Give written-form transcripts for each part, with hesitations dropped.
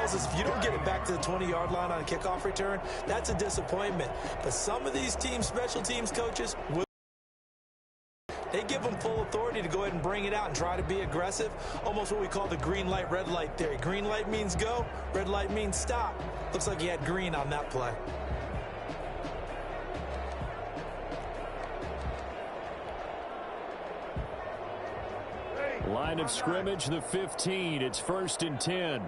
tells us if you don't get it back to the 20-yard line on a kickoff return, that's a disappointment. But some of these special teams coaches will. They give them full authority to go ahead and bring it out and try to be aggressive. Almost what we call the green light, red light theory. Green light means go, red light means stop. Looks like he had green on that play. Line of scrimmage, the 15. It's 1st and 10.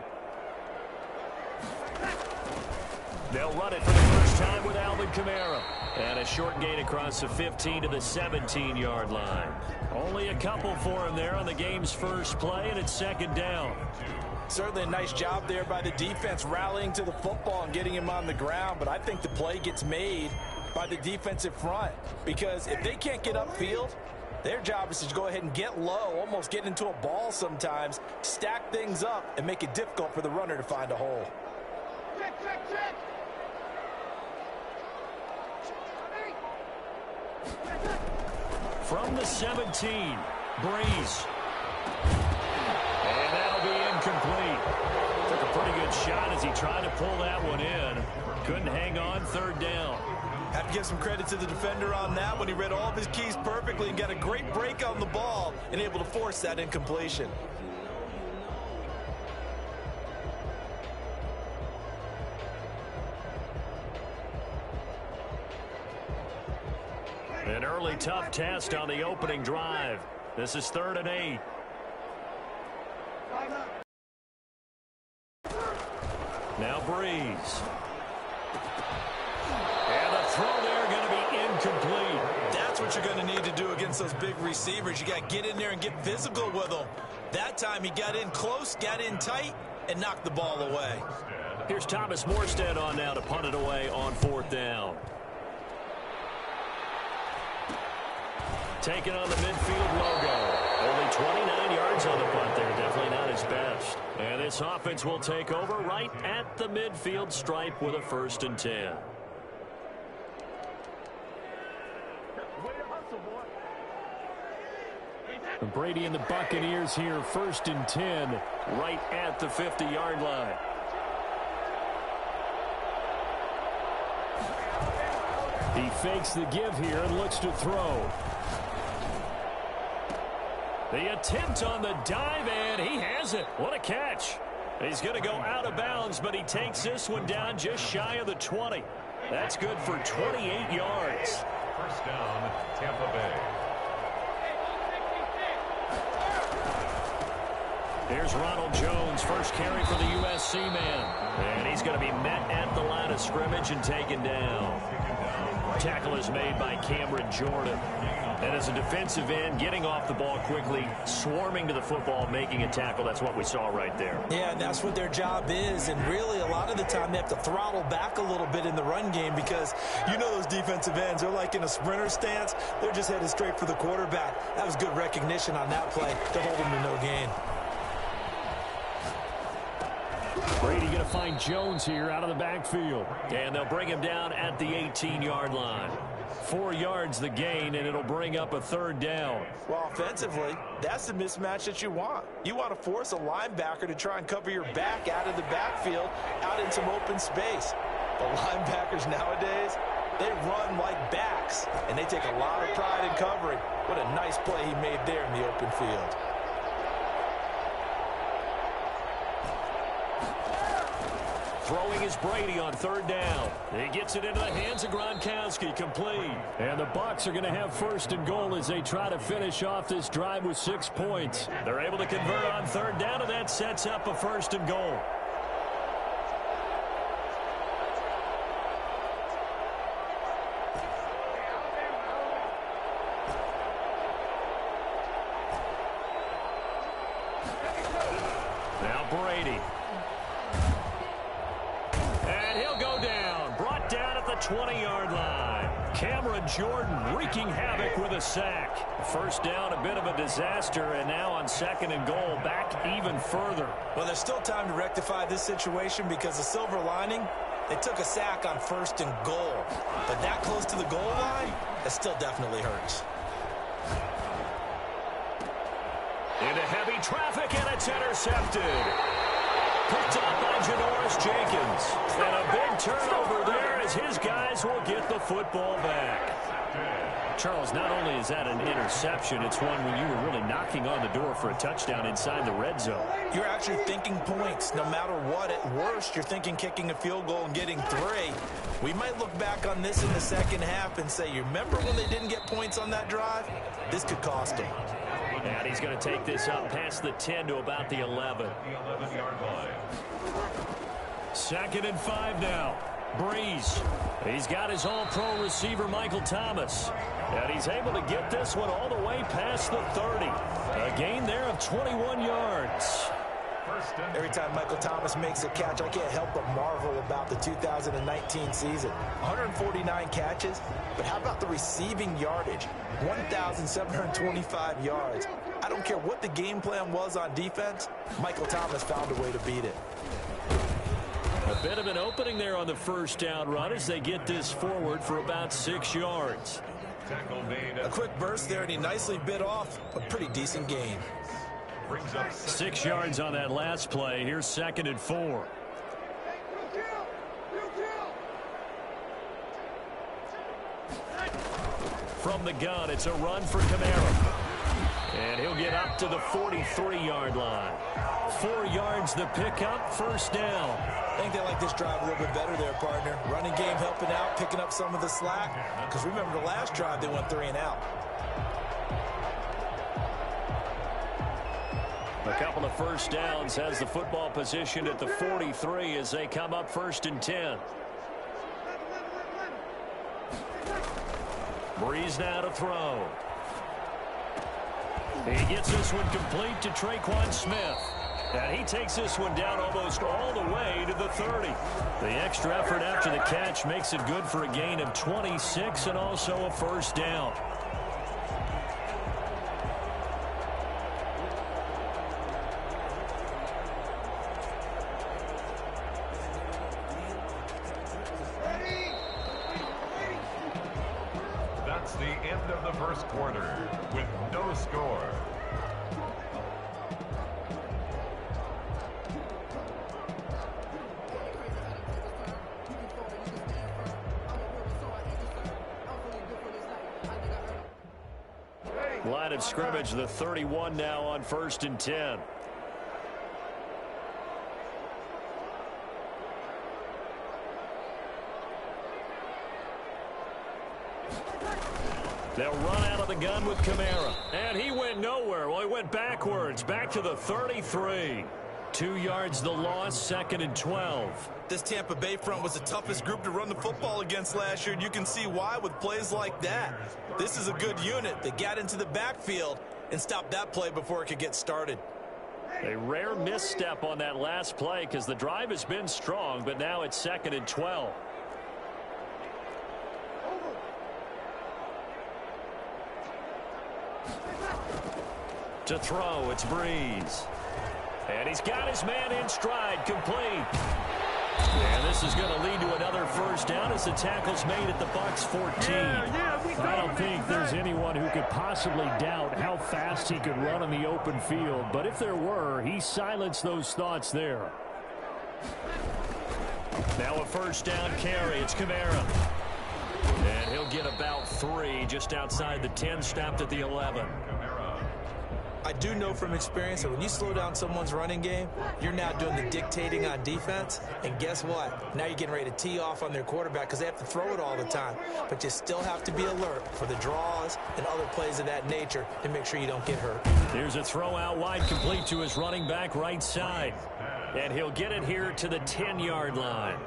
They'll run it for the first time with Alvin Kamara. And a short gain across the 15 to the 17-yard line. Only a couple for him there on the game's first play, and it's 2nd down. Certainly a nice job there by the defense rallying to the football and getting him on the ground. But I think the play gets made by the defensive front. Because if they can't get upfield, their job is to go ahead and get low, almost get into a ball sometimes, stack things up, and make it difficult for the runner to find a hole. From the 17, Breeze. And that'll be incomplete. Took a pretty good shot as he tried to pull that one in. Couldn't hang on, 3rd down. Have to give some credit to the defender on that one. He read all of his keys perfectly and got a great break on the ball and able to force that incompletion. An early tough test on the opening drive. This is 3rd and 8. Now Breeze. And the throw there going to be incomplete. That's what you're going to need to do against those big receivers. You got to get in there and get physical with them. That time he got in close, got in tight, and knocked the ball away. Here's Thomas Morstead on now to punt it away on 4th down. Taking on the midfield logo. Only 29 yards on the punt there. Definitely not his best. And this offense will take over right at the midfield stripe with a 1st and 10. Brady and the Buccaneers here, 1st and 10, right at the 50-yard line. He fakes the give here and looks to throw. The attempt on the dive, and he has it. What a catch. He's going to go out of bounds, but he takes this one down just shy of the 20. That's good for 28 yards. 1st down, Tampa Bay. Here's Ronald Jones, first carry for the USC man. And he's going to be met at the line of scrimmage and taken down. Tackle is made by Cameron Jordan. And as a defensive end, getting off the ball quickly, swarming to the football, making a tackle. That's what we saw right there. Yeah, and that's what their job is. And really, a lot of the time, they have to throttle back a little bit in the run game because you know those defensive ends, they're like in a sprinter stance. They're just headed straight for the quarterback. That was good recognition on that play to hold him to no gain. Brady going to find Jones here out of the backfield. And they'll bring him down at the 18-yard line. 4 yards the gain, and it'll bring up a 3rd down. Well, offensively, that's the mismatch that you want. You want to force a linebacker to try and cover your back out of the backfield, out in some open space. The linebackers nowadays, they run like backs, and they take a lot of pride in covering. What a nice play he made there in the open field. Throwing is Brady on 3rd down. He gets it into the hands of Gronkowski, complete. And the Bucs are going to have 1st and goal as they try to finish off this drive with 6 points. They're able to convert on 3rd down, and that sets up a 1st and goal. Now Brady. 20-yard line. Cameron Jordan wreaking havoc with a sack. 1st down, a bit of a disaster, and now on 2nd and goal, back even further. Well, there's still time to rectify this situation because the silver lining, they took a sack on 1st and goal. But that close to the goal line, that still definitely hurts. Into heavy traffic, and it's intercepted. Picked up by Janoris Jenkins. And a big turnover there as his guys will get the football back. Charles, not only is that an interception, it's one when you were really knocking on the door for a touchdown inside the red zone. You're actually thinking points. No matter what, at worst, you're thinking kicking a field goal and getting 3. We might look back on this in the second half and say, you remember when they didn't get points on that drive? This could cost them. And he's going to take this up past the 10 to about the 11. The 11-yard line. 2nd and 5 now. Breeze. He's got his all-pro receiver, Michael Thomas. And he's able to get this one all the way past the 30. A gain there of 21 yards. Every time Michael Thomas makes a catch, I can't help but marvel about the 2019 season. 149 catches, but how about the receiving yardage? 1,725 yards. I don't care what the game plan was on defense, Michael Thomas found a way to beat it. A bit of an opening there on the first down run as they get this forward for about 6 yards. A quick burst there, and he nicely bit off a pretty decent gain. 6 yards on that last play. Here's 2nd and 4. From the gun, it's a run for Kamara. And he'll get up to the 43-yard line. 4 yards the pickup, first down. I think they like this drive a little bit better there, partner. Running game helping out, picking up some of the slack. Because remember the last drive, they went 3 and out. A couple of first downs has the football position at the 43 as they come up 1st and 10. Breeze now to throw. He gets this one complete to Traquan Smith. And he takes this one down almost all the way to the 30. The extra effort after the catch makes it good for a gain of 26 and also a first down. That's the end of the first quarter with no score. Line of scrimmage, the 31 now on 1st and 10. They'll run out of the gun with Kamara. And he went nowhere. Well, he went backwards, back to the 33. 2 yards the loss, 2nd and 12. This Tampa Bay front was the toughest group to run the football against last year, and you can see why with plays like that. This is a good unit that got into the backfield and stopped that play before it could get started. A rare misstep on that last play because the drive has been strong, but now it's 2nd and 12. To throw, it's Breeze. And he's got his man in stride, complete. And this is going to lead to another first down as the tackle's made at the Bucs 14. I don't think there's anyone who could possibly doubt how fast he could run on the open field. But if there were, he silenced those thoughts there. Now a first down carry. It's Kamara. And he'll get about 3 just outside the 10, stopped at the 11. I do know from experience that when you slow down someone's running game, you're now doing the dictating on defense. And guess what? Now you're getting ready to tee off on their quarterback because they have to throw it all the time. But you still have to be alert for the draws and other plays of that nature to make sure you don't get hurt. Here's a throw out wide, complete to his running back right side. And he'll get it here to the 10-yard line.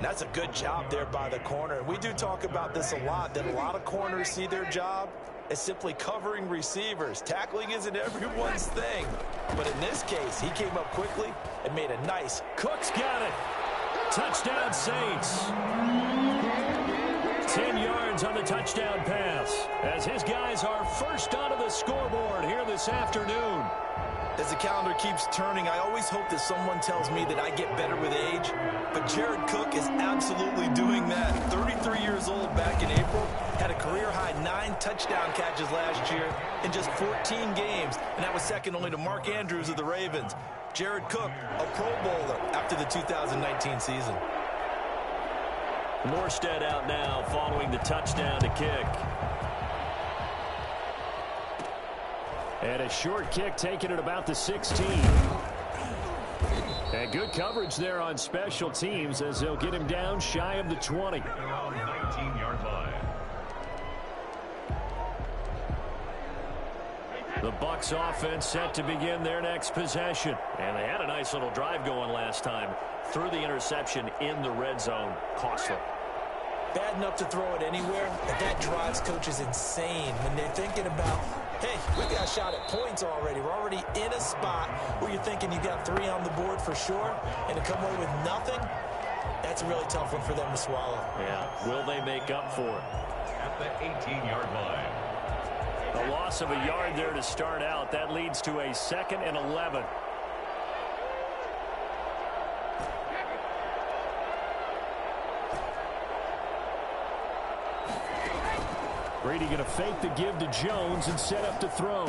That's a good job there by the corner. We do talk about this a lot, that a lot of corners see their job as simply covering receivers. Tackling isn't everyone's thing. But in this case, he came up quickly and made a nice. Cook's got it. Touchdown Saints. 10 yards on the touchdown pass as his guys are first onto the scoreboard here this afternoon. As the calendar keeps turning, I always hope that someone tells me that I get better with age. But Jared Cook is absolutely doing that. 33 years old back in April. Had a career-high 9 touchdown catches last year in just 14 games. And that was second only to Mark Andrews of the Ravens. Jared Cook, a Pro Bowler, after to the 2019 season. Morstead out now following the touchdown to kick. And a short kick taken at about the 16. And good coverage there on special teams as they'll get him down shy of the 20. Around 19-yard line. The Bucs offense set to begin their next possession. And they had a nice little drive going last time. Threw the interception in the red zone. Costly. Bad enough to throw it anywhere, but that drives coaches insane when they're thinking about, hey, we got a shot at points already. We're already in a spot where you're thinking you got 3 on the board for sure, and to come away with nothing, that's a really tough one for them to swallow. Yeah, will they make up for it? At the 18-yard line. A loss of a yard there to start out. That leads to a 2nd and 11. Brady going to fake the give to Jones and set up to throw.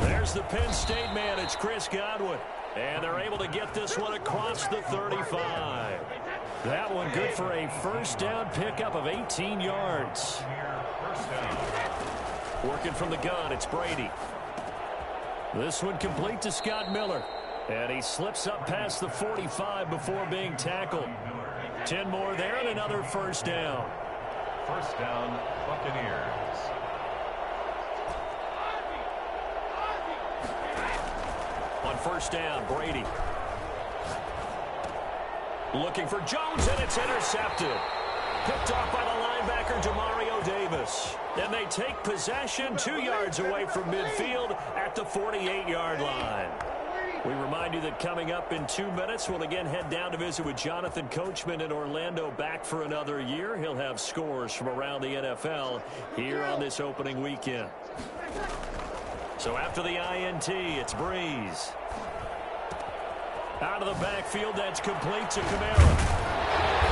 There's the Penn State man. It's Chris Godwin. And they're able to get this one across the 35. That one good for a first down pickup of 18 yards. First down. Working from the gun, it's Brady. This one complete to Scott Miller. And he slips up past the 45 before being tackled. 10 more there and another first down. First down, Buccaneers. On first down, Brady. Looking for Jones, and it's intercepted. Picked off by the linebacker, Demario Davis. And they take possession 2 yards away from midfield at the 48-yard line. We remind you that coming up in 2 minutes, we'll again head down to visit with Jonathan Coachman in Orlando, back for another year. He'll have scores from around the NFL here on this opening weekend. So after the INT, it's Breeze. Out of the backfield, that's complete to Kamara.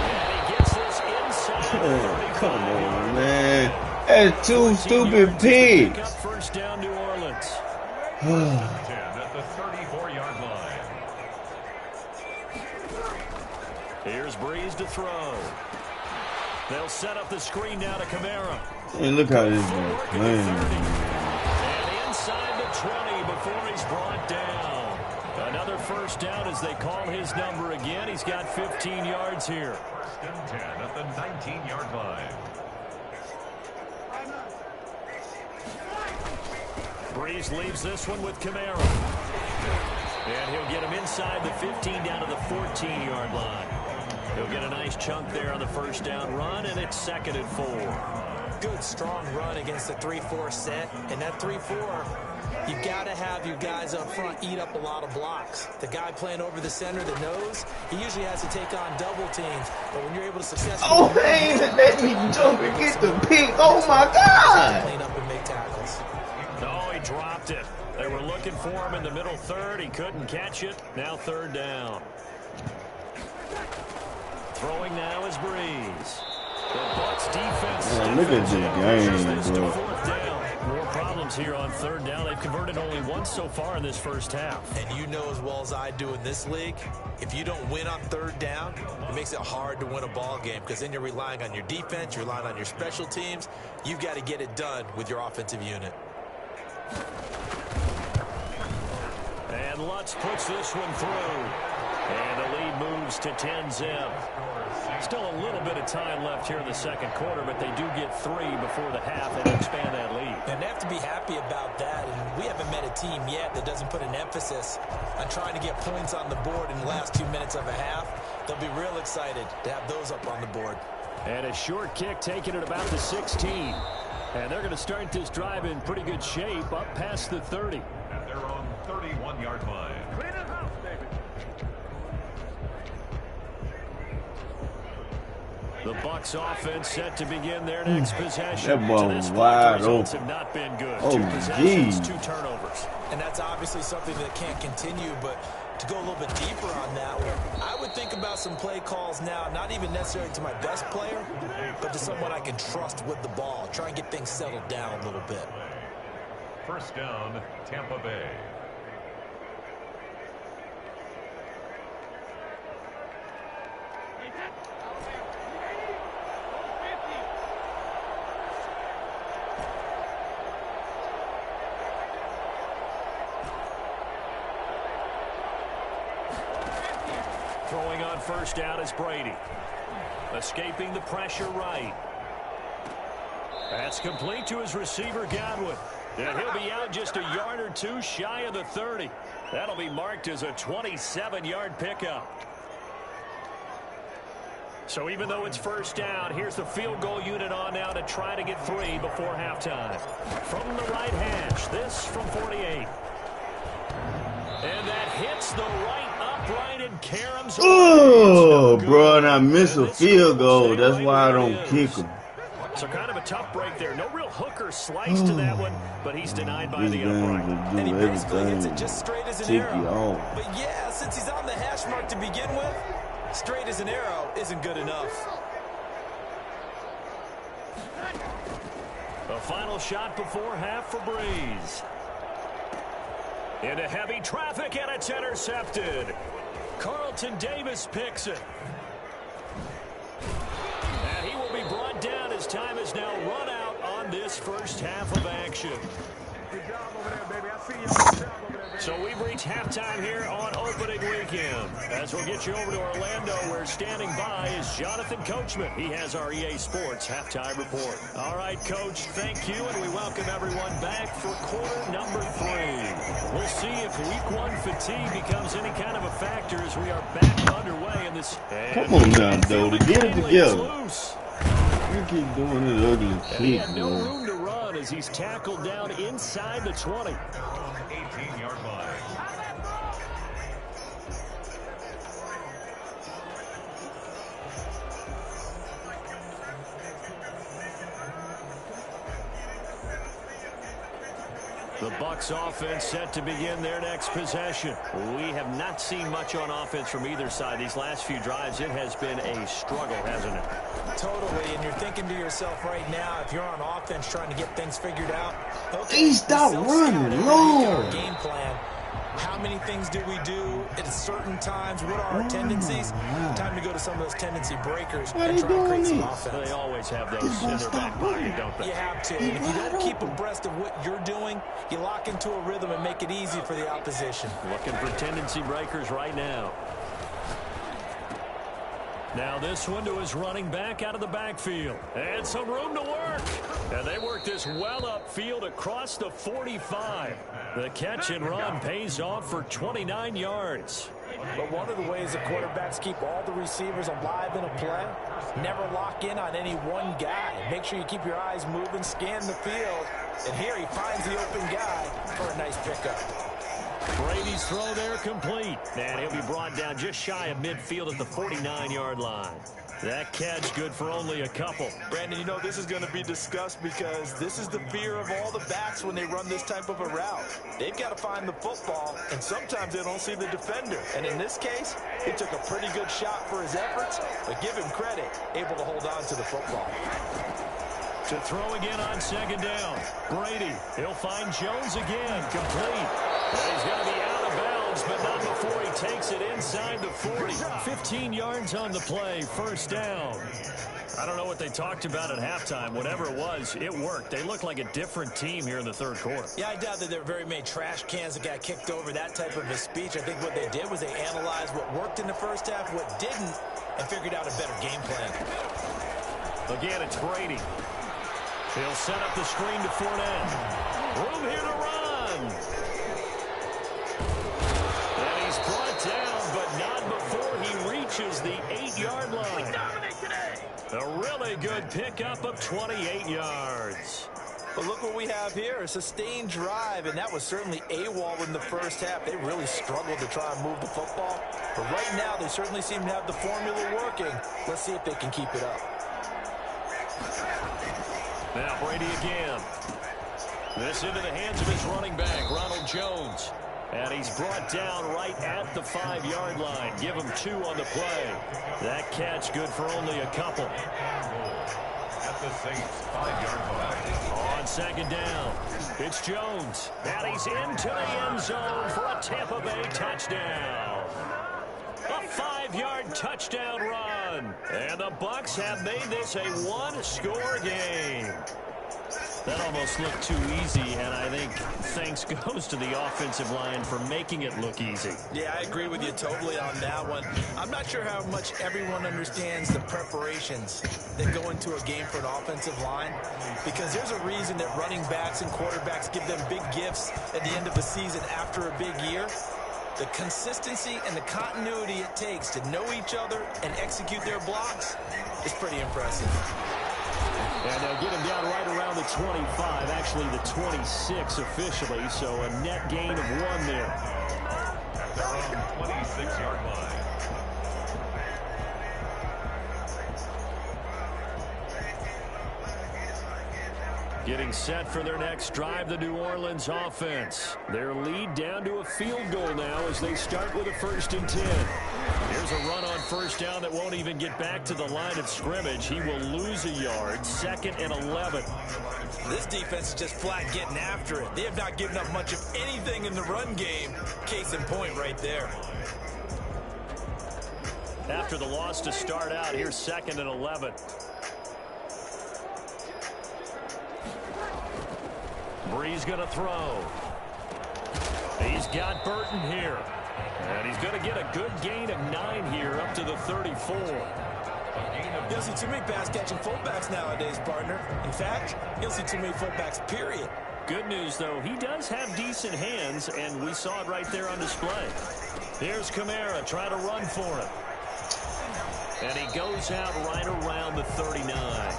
And he gets this inside the 35. Come on, man. That's 2 stupid pigs. First down, New Orleans. 10 at the 34-yard line. Here's Breeze to throw. They'll set up the screen now to Kamara. Hey, look how this is playing. And inside the 20 before he's brought down. Another first down as they call his number again. He's got 15 yards here. First and 10 at the 19-yard line. Breeze leaves this one with Kamara. And he'll get him inside the 15 down to the 14-yard line. He'll get a nice chunk there on the first down run, and it's 2nd and 4. Good, strong run against the 3-4 set. And that 3-4, you got to have your guys up front eat up a lot of blocks. The guy playing over the center, the nose, he usually has to take on double teams. But when you're able to successfully... Oh, man, let me jump and get the pick. Oh, my God. Clean up and make tackles. No, he dropped it. They were looking for him in the middle third. He couldn't catch it. Now 3rd down. Throwing now is Breeze. The Bucs defense. Man, look at this game, bro. 4th down. More problems here on 3rd down. They've converted only once so far in this first half. And you know as well as I do in this league, if you don't win on 3rd down, it makes it hard to win a ball game because then you're relying on your defense, you're relying on your special teams. You've got to get it done with your offensive unit. And Lutz puts this one through. And the lead moves to 10-zip. Still a little bit of time left here in the second quarter, but they do get 3 before the half and expand that lead. And they have to be happy about that. And we haven't met a team yet that doesn't put an emphasis on trying to get points on the board in the last 2 minutes of a half. They'll be real excited to have those up on the board. And a short kick taken at about the 16. And they're going to start this drive in pretty good shape up past the 30. At their own 31-yard line. The Bucs offense set to begin their next possession. That ball was wide open. Have not been good. Oh, 2 possessions, geez. 2 turnovers. And that's obviously something that can't continue, but to go a little bit deeper on that one, I would think about some play calls now, not even necessarily to my best player, but to someone I can trust with the ball. Try and get things settled down a little bit. First down, Tampa Bay. Throwing on first down is Brady. Escaping the pressure right. That's complete to his receiver, Godwin. And he'll be out just a yard or two shy of the 30. That'll be marked as a 27-yard pickup. So even though it's first down, here's the field goal unit on now to try to get 3 before halftime. From the right hash, this from 48. And that hits the right upright and caroms. Oh, bro, and I miss a field goal. That's why I don't kick him. So kind of a tough break there. No real hook or slice to that one, but he's denied by the upright. And he basically hits it just straight as an arrow. But yeah, since he's on the hash mark to begin with, straight as an arrow isn't good enough. A final shot before half for Breeze. Into heavy traffic, and it's intercepted. Carlton Davis picks it. And he will be brought down as time is now run out on this first half of action. Good job over there, baby. I see you. So we've reached halftime here on opening weekend. As we'll get you over to Orlando, where standing by is Jonathan Coachman. He has our EA Sports halftime report. All right, Coach, thank you, and we welcome everyone back for quarter number 3. We'll see if week 1 fatigue becomes any kind of a factor as we are back underway in this. Come on now, though, to get it together. You keep doing this ugly shit, he had no bro. room to run as he's tackled down inside the 20. 18-yard line. The Bucs offense set to begin their next possession. We have not seen much on offense from either side. These last few drives, it has been a struggle, hasn't it? Totally, and you're thinking to yourself right now, if you're on offense trying to get things figured out, okay, Hey, stop running, Lord. Game plan. How many things do we do at certain times? What are our tendencies? Time to go to some of those tendency breakers and try to create some offense. They always have those in their back pocket, don't they? You have to. And if you don't keep abreast of what you're doing, you lock into a rhythm and make it easy for the opposition. Looking for tendency breakers right now. Now this one to his running back out of the backfield. And some room to work. And they work this well upfield across the 45. The catch and run pays off for 29 yards. But one of the ways the quarterbacks keep all the receivers alive in a play, never lock in on any one guy. Make sure you keep your eyes moving, scan the field. And here he finds the open guy for a nice pickup. Brady's throw there complete. And he'll be brought down just shy of midfield at the 49-yard line. That catch good for only a couple. Brandon, you know this is going to be discussed because this is the fear of all the backs when they run this type of a route. They've got to find the football, and sometimes they don't see the defender. And in this case, he took a pretty good shot for his efforts, but give him credit, able to hold on to the football. To throw again on second down. Brady, he'll find Jones again, complete. And he's going to be out of bounds, but not before he takes it inside the 40. 15 yards on the play, first down. I don't know what they talked about at halftime. Whatever it was, it worked. They look like a different team here in the third quarter. Yeah, I doubt that there were very many trash cans that got kicked over, that type of a speech. I think what they did was they analyzed what worked in the first half, what didn't, and figured out a better game plan. Again, it's Brady. He'll set up the screen to Fournette. Room here to run. And he's brought down, but not before he reaches the 8-yard line. A really good pickup of 28 yards. But look what we have here, a sustained drive, and that was certainly AWOL in the first half. They really struggled to try and move the football. But right now, they certainly seem to have the formula working. Let's see if they can keep it up. Now Brady again. This into the hands of his running back, Ronald Jones. And he's brought down right at the 5-yard line. Give him 2 on the play. That catch good for only a couple. At the Saints' 5-yard line. On second down, it's Jones. And he's into the end zone for a Tampa Bay touchdown. A 5-yard touchdown run. And the Bucs have made this a 1-score game. That almost looked too easy, and I think thanks goes to the offensive line for making it look easy. Yeah, I agree with you totally on that one. I'm not sure how much everyone understands the preparations that go into a game for an offensive line, because there's a reason that running backs and quarterbacks give them big gifts at the end of the season after a big year. The consistency and the continuity it takes to know each other and execute their blocks is pretty impressive. And they'll get him down right around the 25, actually the 26 officially, so a net gain of 1 there. At their own 26-yard line. Getting set for their next drive, the New Orleans offense. Their lead down to a field goal now as they start with a 1st and 10. Here's a run on 1st down that won't even get back to the line of scrimmage. He will lose a yard, 2nd and 11. This defense is just flat getting after it. They have not given up much of anything in the run game. Case in point right there. After the loss to start out, here's 2nd and 11. Bree's going to throw. He's got Burton here. And he's going to get a good gain of 9 here up to the 34. You'll see too many pass-catching fullbacks nowadays, partner. In fact, you'll see too many fullbacks, period. Good news, though, he does have decent hands, and we saw it right there on display. Here's Kamara trying to run for him. And he goes out right around the 39.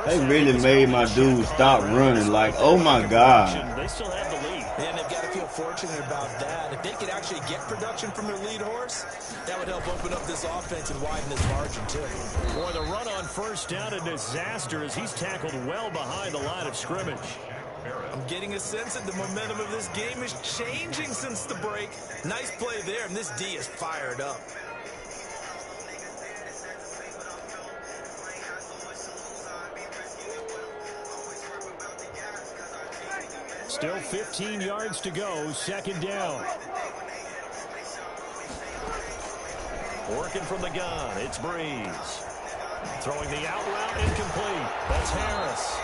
They really made my dude stop running. Like, oh my God. They still have the lead. And they've got to feel fortunate about that. If they could actually get production from their lead horse, that would help open up this offense and widen this margin, too. Boy, the run on 1st down, a disaster as he's tackled well behind the line of scrimmage. I'm getting a sense that the momentum of this game is changing since the break. Nice play there, and this D is fired up. Still 15 yards to go, 2nd down. Working from the gun, it's Breeze. Throwing the out route, incomplete. That's Harris.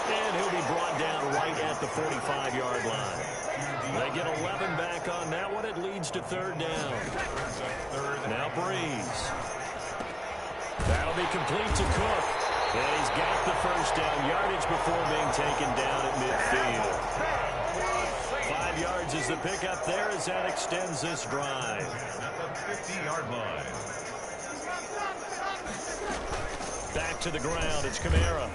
And he'll be brought down right at the 45-yard line. They get 11 back on that one. It leads to 3rd down. Now Breeze. That'll be complete to Cook. And he's got the 1st down yardage before being taken down at midfield. 5 yards is the pickup there as that extends this drive. At the 50-yard line. Back to the ground, it's Kamara.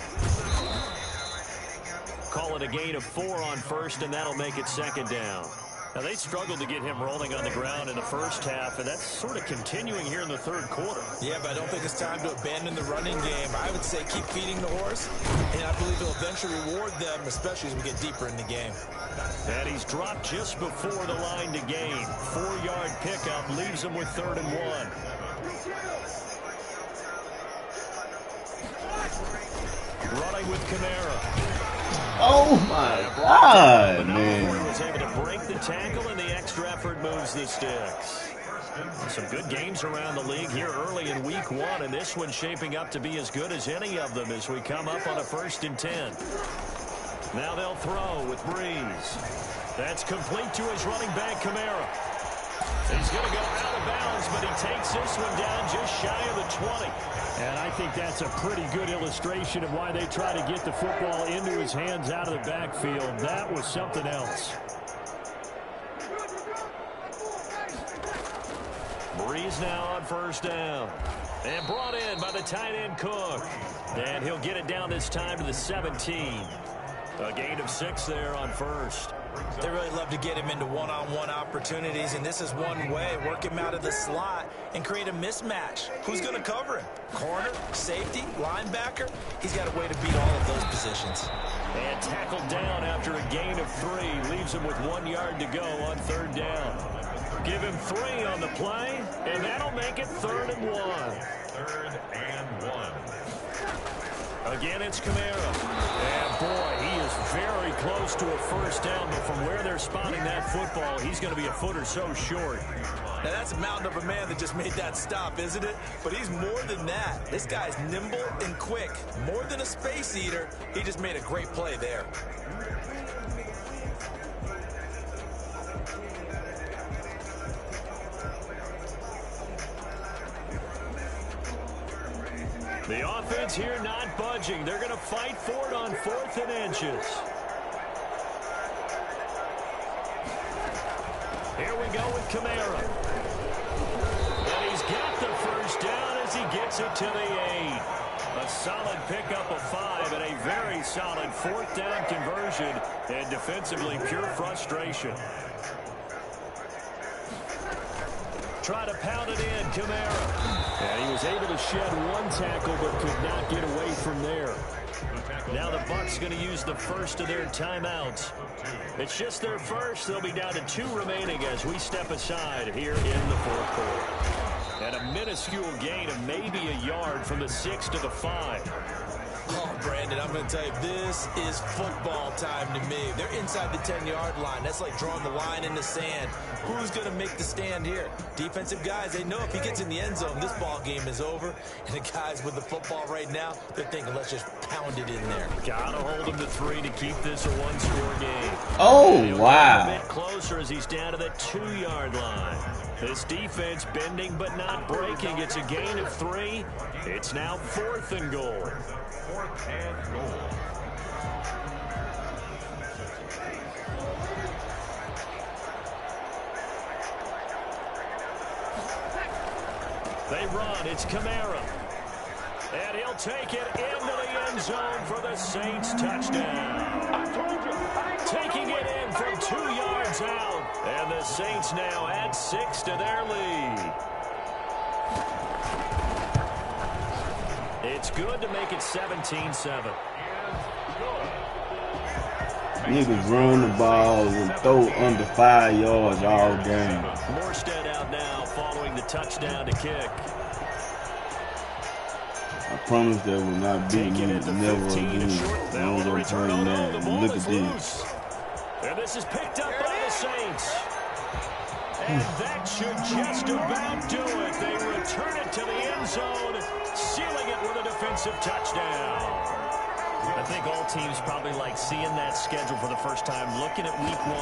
Call it a gain of 4 on 1st, and that'll make it 2nd down. Now, they struggled to get him rolling on the ground in the 1st half, and that's sort of continuing here in the 3rd quarter. Yeah, but I don't think it's time to abandon the running game. I would say keep feeding the horse, and I believe it'll eventually reward them, especially as we get deeper in the game. And he's dropped just before the line to gain. 4-yard pickup leaves him with 3rd and 1. Running with Kamara. Oh my God, man. Was able to break the tackle, and the extra effort moves the sticks. Some good games around the league here early in week 1, and this one's shaping up to be as good as any of them as we come up on a 1st and 10. Now they'll throw with Breeze. That's complete to his running back, Kamara. He's going to go out of bounds, but he takes this one down just shy of the 20. And I think that's a pretty good illustration of why they try to get the football into his hands out of the backfield. That was something else. Breeze now on 1st down. And brought in by the tight end Cook. And he'll get it down this time to the 17. A gain of 6 there on 1st. They really love to get him into one-on-one opportunities, and this is one way. Work him out of the slot and create a mismatch. Who's going to cover him? Corner, safety, linebacker? He's got a way to beat all of those positions. And tackled down after a gain of 3. Leaves him with 1 yard to go on 3rd down. Give him 3 on the play, and that'll make it 3rd and 1. 3rd and 1. Again, it's Kamara. And, boy, he is very close to a 1st down, but from where they're spotting that football, he's going to be a foot or so short. Now, that's a mountain of a man that just made that stop, isn't it? But he's more than that. This guy's nimble and quick. More than a space eater, he just made a great play there. The offense here not budging. They're going to fight for it on 4th and inches. Here we go with Kamara. And he's got the first down as he gets it to the 8. A solid pickup of 5 and a very solid 4th down conversion. And defensively, pure frustration. Try to pound it in, Kamara. And he was able to shed 1 tackle but could not get away from there. Now the Bucs going to use the first of their timeouts. It's just their first. They'll be down to 2 remaining as we step aside here in the 4th quarter. And a minuscule gain of maybe a yard from the 6 to the 5. Oh, Brandon, I'm going to tell you, this is football time to me. They're inside the 10-yard line. That's like drawing the line in the sand. Who's going to make the stand here? Defensive guys, they know if he gets in the end zone, this ball game is over. And the guys with the football right now, they're thinking, let's just pound it in there. Got to hold him to 3 to keep this a 1-score game. Oh, wow. A bit closer as he's down to the 2-yard line. This defense bending but not breaking. It's a gain of 3. It's now 4th and goal. 4th and goal. They run. It's Kamara. And he'll take it into the end zone for the Saints touchdown. Taking it in from 2 yards out. And the Saints now add 6 to their lead. It's good to make it 17-7. Niggas run the ball and throw under 5 yards all game. Morstead out now following the touchdown to kick. I promise that will not beat me never again. I'm gonna turn that. Look at this. And this is picked up by the Saints. And that should just about do it. They return it to the end zone, sealing it with a defensive touchdown. I think all teams probably like seeing that schedule for the first time, looking at week 1.